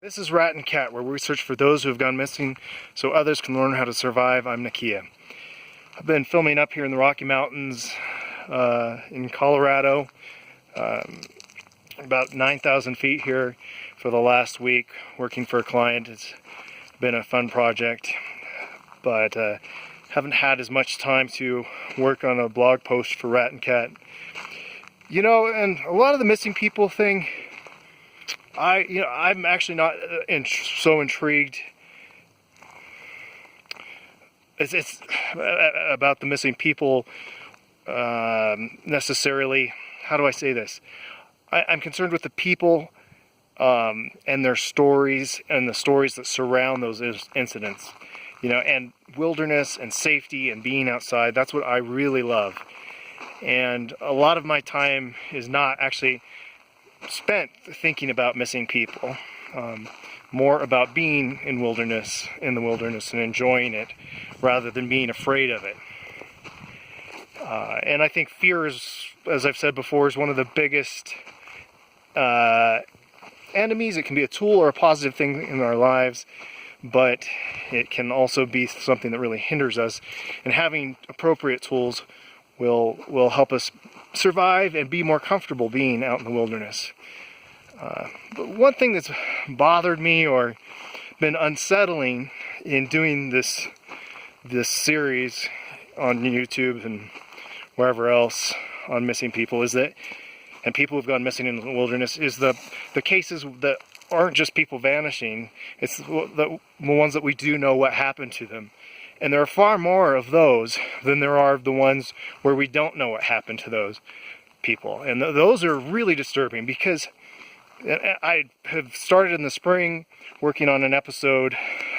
This is Rat and Cat, where we search for those who have gone missing so others can learn how to survive. I'm Nakia. I've been filming up here in the Rocky Mountains in Colorado, about 9,000 feet here for the last week, working for a client. It's been a fun project, but haven't had as much time to work on a blog post for Rat and Cat. You know, and a lot of the missing people thing, I'm actually not so intrigued. It's about the missing people necessarily. How do I say this? I'm concerned with the people and their stories and the stories that surround those incidents. You know, and wilderness and safety and being outside, that's what I really love. And a lot of my time is not actually spent thinking about missing people, more about being in the wilderness and enjoying it rather than being afraid of it. And I think fear is, as I've said before, is one of the biggest enemies. It can be a tool or a positive thing in our lives, but it can also be something that really hinders us, and having appropriate tools will help us survive and be more comfortable being out in the wilderness. But one thing that's bothered me or been unsettling in doing this series on YouTube and wherever else on missing people is that, and people who've gone missing in the wilderness, is the cases that aren't just people vanishing, it's the ones that we do know what happened to them. And there are far more of those than there are of the ones where we don't know what happened to those people. And those are really disturbing, because I have started in the spring working on an episode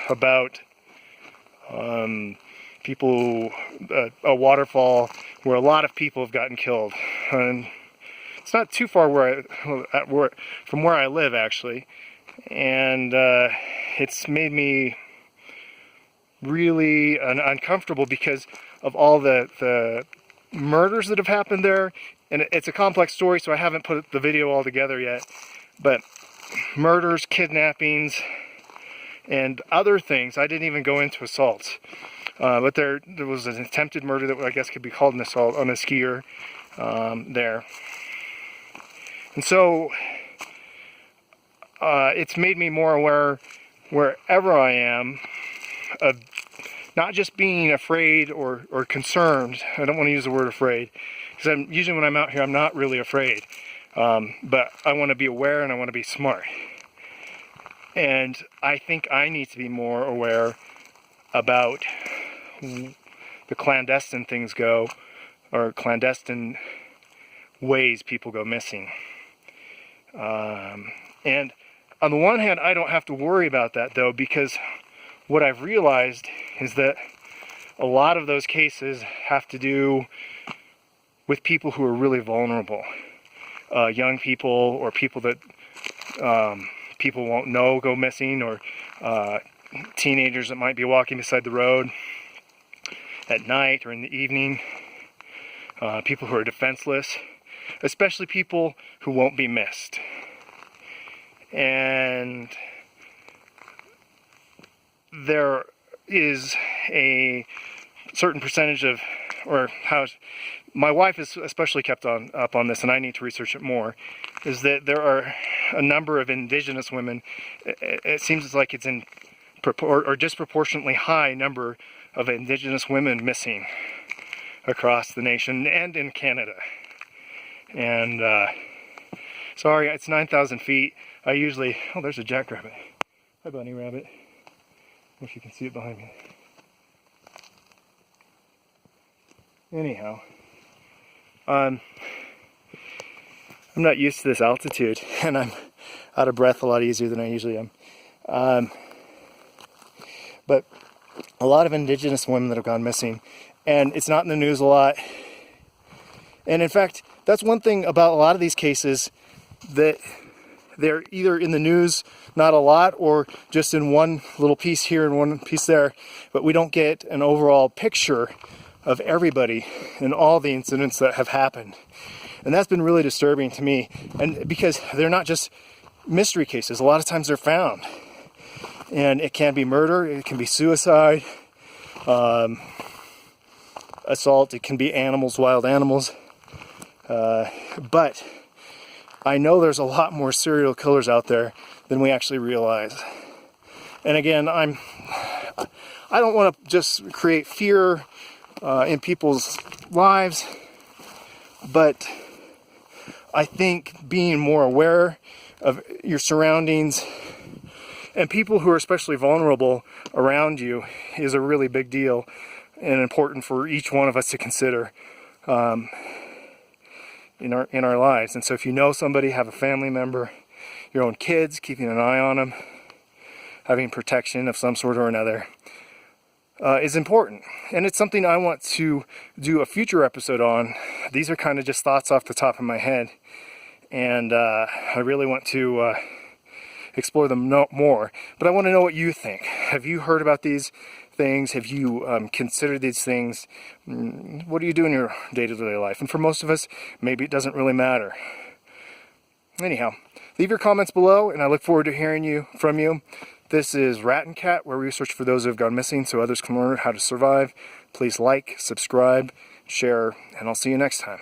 about people, a waterfall where a lot of people have gotten killed. And it's not too far from where I live, actually. And it's made me really uncomfortable because of all the murders that have happened there. And it's a complex story, so I haven't put the video all together yet. But murders, kidnappings, and other things. I didn't even go into assaults. But there was an attempted murder that I guess could be called an assault on a skier there. And so it's made me more aware wherever I am of not just being afraid or concerned. I don't want to use the word afraid, because usually when I'm out here I'm not really afraid, but I want to be aware and I want to be smart. And I think I need to be more aware about the clandestine things go, or clandestine ways people go missing. And on the one hand, I don't have to worry about that, though, because what I've realized is that a lot of those cases have to do with people who are really vulnerable. Young people, or people that people won't know go missing, or teenagers that might be walking beside the road at night or in the evening. People who are defenseless, especially people who won't be missed. And there is a certain percentage of, or how my wife is especially kept up on this, and I need to research it more, is that there are a number of indigenous women. It seems like it's in or disproportionately high number of indigenous women missing across the nation and in Canada. And sorry, it's 9,000 feet. I usually, oh, there's a jackrabbit. Hi, bunny rabbit. I don't know if you can see it behind me. Anyhow, I'm not used to this altitude, and I'm out of breath a lot easier than I usually am. But a lot of indigenous women that have gone missing, and it's not in the news a lot. And in fact, that's one thing about a lot of these cases, that they're either in the news not a lot, or just in one little piece here and one piece there, but we don't get an overall picture of everybody and all the incidents that have happened. And that's been really disturbing to me, and because they're not just mystery cases. A lot of times they're found, and it can be murder, it can be suicide, assault, it can be animals, wild animals, but I know there's a lot more serial killers out there than we actually realize. And again, I don't want to just create fear in people's lives, but I think being more aware of your surroundings and people who are especially vulnerable around you is a really big deal and important for each one of us to consider in our lives. And so if you know somebody, have a family member, your own kids, keeping an eye on them, having protection of some sort or another is important. And it's something I want to do a future episode on. These are kind of just thoughts off the top of my head, and I really want to explore them more. But I want to know what you think. Have you heard about these things? Have you considered these things? What do you do in your day-to-day life? And for most of us, maybe it doesn't really matter. Anyhow, leave your comments below, and I look forward to hearing from you. This is Rat and Cat, where we research for those who have gone missing so others can learn how to survive. Please like, subscribe, share, and I'll see you next time.